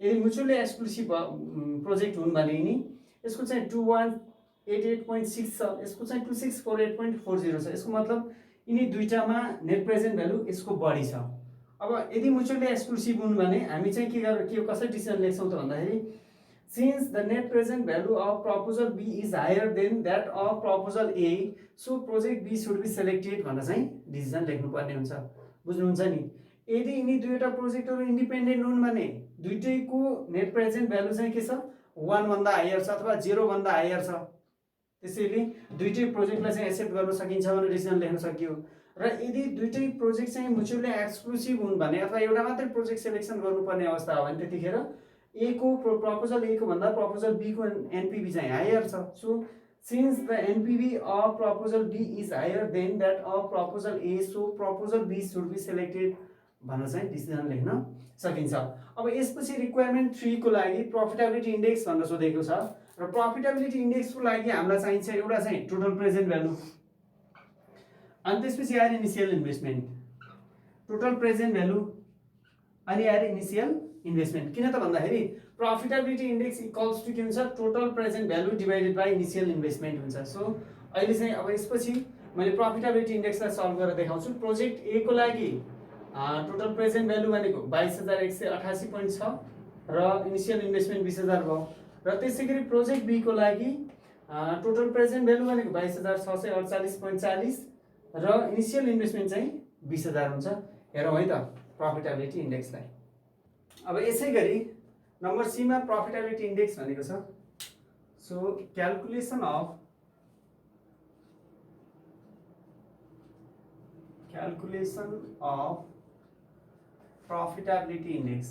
यदि म्युचुअली एक्सक्लुसिभ प्रोजेक्ट हुन् भने यिनी यसको चाहिँ 2188.6 छ, यसको चाहिँ 2648.40 छ। यसको मतलब यिनी दुईटामा नेट प्रेजेन्ट भ्यालु यसको बढी छ। अब यदि म्युचुअली एक्सक्लुसिभ हुन् भने हामी चाहिँ कसरी डिसिजन लेख्छौँ त भन्दाखेरि since the net present value of proposal B is higher than that of proposal A, so project B should be selected भनेर चाहिँ डिसिजन लेख्नुपर्ने हुन्छ। बुझ्नुहुन्छ नि, यदि यिनी दुईवटा प्रोजेक्टहरू इन्डिपेन्डेन्ट हुन् भने दुईटैको नेट प्रेजेन्ट भ्यालु चाहिँ के छ, 1 भन्दा हायर छ अथवा 0 भन्दा हायर छ। त्यसैले दुईटै प्रोजेक्टलाई चाहिँ एक्सेप्ट गर्न सकिन्छ भनेर डिसिजन लेख्न सकियो। र यदि दुईटै प्रोजेक्ट चाहिँ म्युचुअली एक्सक्लुसिभ हुन् भने अथवा एउटा मात्रै प्रोजेक्ट सेलेक्सन गर्नुपर्ने अवस्था हो भने त्यतिखेर ए को प्रपोजल ए को भन्दा प्रपोजल बी को एनपीवी चाहिँ हायर छ। So since the NPV of proposal B is higher than that of proposal A, so proposal B should be selected भनेर चाहिँ डिसिजन लेख्न सकिन्छ। अब यसपछि रिक्वायरमेन्ट 3 को लागि प्रफिटेबिलिटी इन्डेक्स भनेर सोधेको छ र प्रफिटेबिलिटी इन्डेक्सको लागि हामीलाई चाहिन्छ एउटा चाहिँ टोटल प्रेजेन्ट भ्यालु अनि त्यसपछि आएर initial investment, total present value अनि आएर इनिशियल इन्भेस्टमेन्ट। किन त भन्दाखेरि प्रफिटेबिलिटी इन्डेक्स इक्वल्स टु के हुन्छ, total present value divided by initial investment हुन्छ। सो अहिले चाहिँ अब यसपछि मैले प्रफिटेबिलिटी इन्डेक्सलाई सल्भ गरेर देखाउँछु। प्रोजेक्ट ए को लागि टोटल प्रेजेन्ट भ्यालु भनेको 22,188.6 र इनिशियल इन्भेस्टमेन्ट 20,000 भयो। र त्यसै गरी प्रोजेक्ट बी को लागि टोटल प्रेजेन्ट भ्यालु भनेको 22,648.40 र इनिशियल इन्भेस्टमेन्ट चाहिँ 20,000 हुन्छ। हेरौँ है त प्रफिटेबिलिटी इन्डेक्सलाई। अब यसै गरी नम्बर सी मा प्रफिटेबिलिटी इन्डेक्स भनेको छ। So calculation of profitability index,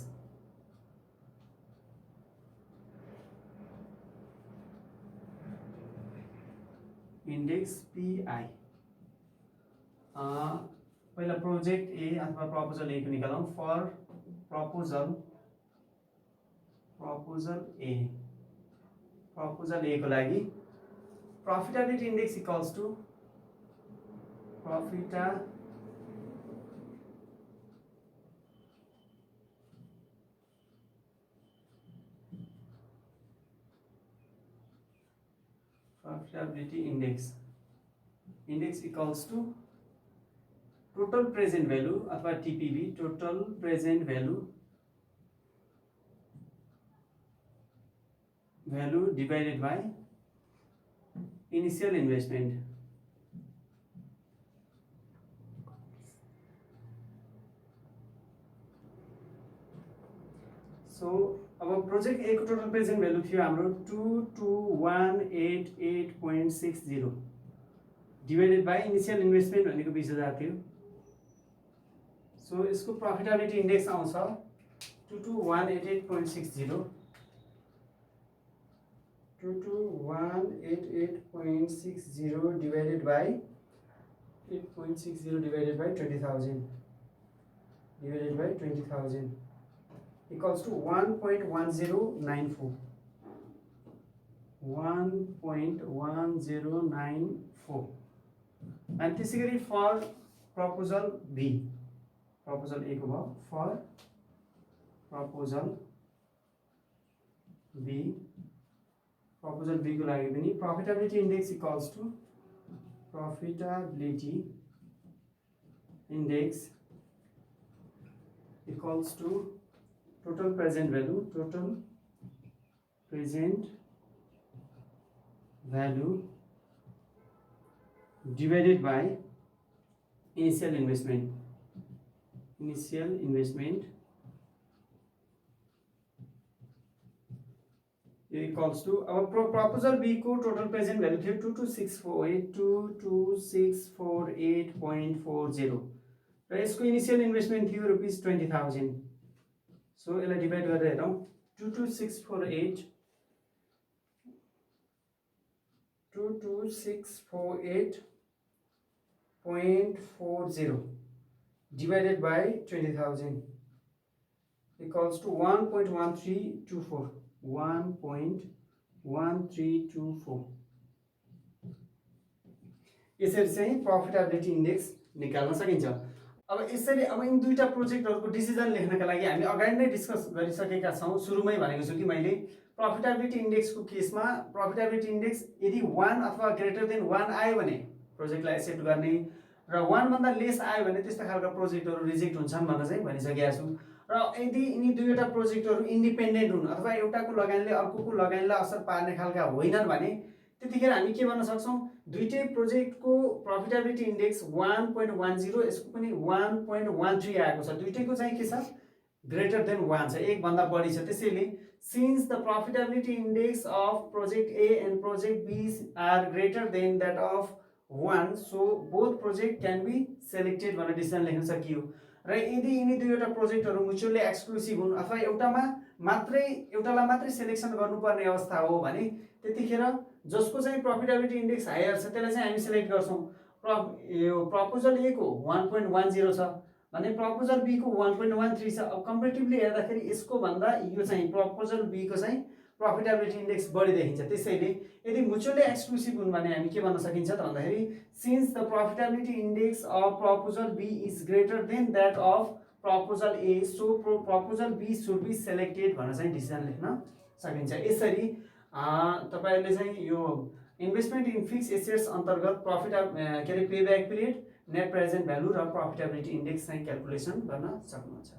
index pi. पहिला प्रोजेक्ट ए अथवा प्रपोजल ए को निकालौँ। फर प्रपोजल ए को लागि profitability index equals to profitability index equals to total present value अथवा TPV, total present value divided by initial investment. So अब project A को total present value थियो हाम्रो 22,188.60 divided by initial investment भनेको 20,000 थियो। So यसको प्रफिटेबिलिटी इन्डेक्स आउँछ 22,188.60 22,188.60 divided by 8.60 divided by 20,000 equals to 1.1094 1.1094 and त्यसैगरी for proposal B proposal A को भयो for proposal B को लागि पनि profitability index equals to profitability index equals to total present value divided by initial investment equals to our proposal B को total present value थियो 22,648.40 र यसको initial investment थियो ₹20,000। सो यसलाई डिभाइड गरेर हेरौँ 22,648.40 divided by 20,000 equals to 1.1324 यसरी चाहिँ प्रफिटेबिलिटी इन्डेक्स निकाल्न सकिन्छ। अब यसरी अब यिन दुईटा प्रोजेक्टहरुको डिसिजन लेख्नका लागि हामी अगाडि नै डिस्कस गरिसकेका छौं। सुरुमै भनेको छु कि मैले प्रफिटेबिलिटी इन्डेक्सको केसमा प्रफिटेबिलिटी इन्डेक्स यदि 1 अथवा ग्रेटर देन 1 आयो भने प्रोजेक्टलाई एक्सेप्ट गर्ने र 1 भन्दा लेस आयो भने त्यस्ता खालका प्रोजेक्टहरु रिजेक्ट हुन्छन् भनेर चाहिँ भनिसकेका छु। र यदि यिनी दुईवटा प्रोजेक्टहरु इन्डिपेन्डेन्ट हुन् अथवा एउटाको लगानीले अर्कोको लगानीलाई असर पार्ने खालका होइनन् भने त्यतिखेर हामी के भन्न सक्छौं दुईटै प्रोजेक्टको प्रफिटेबिलिटी इन्डेक्स 1.10 यसको पनि 1.13 आएको छ। दुईटैको चाहिँ के छ ग्रेटर देन 1 छ, एक भन्दा बढी छ। त्यसैले since the profitability index of project A and project B are greater than that of 1 so both project can be selected भनेर डिसिजन लेख्न सकियो। र यदि यिनी दुईवटा प्रोजेक्टहरु म्युचुअली एक्सक्लुसिभ हुन् अथवा एउटालाई मात्रै सिलेक्सन गर्नुपर्ने अवस्था हो भने त्यतिखेर जसको चाहिँ प्रफिटेबिलिटी इन्डेक्स हायर छ त्यसलाई चाहिँ हामी सिलेक्ट गर्छौं। यो प्रपोजल ए को 1.10 छ भने प्रपोजल बी को 1.13 छ। अब कम्पेरेटिभली हेर्दाखेरि यसको भन्दा यो चाहिँ प्रपोजल बी को चाहिँ प्रफिटेबिलिटी इन्डेक्स बढी देखिन्छ। त्यसैले यदि म्युचुअली एक्सक्लुसिभ हुन् भने हामी के भन्न सकिन्छ त भन्दाखेरि since the profitability index of proposal B is greater than that of proposal A so proposal B should be selected भनेर चाहिँ डिसिजन लेख्न सकिन्छ। यसरी तपाईहरुले चाहिँ यो इन्भेस्टमेन्ट इन फिक्स एसेट्स अन्तर्गत प्रॉफिट के रे payback period net present value र प्रफिटेबिलिटी इन्डेक्स चाहिँ क्याल्कुलेसन गर्न सक्नुहुन्छ।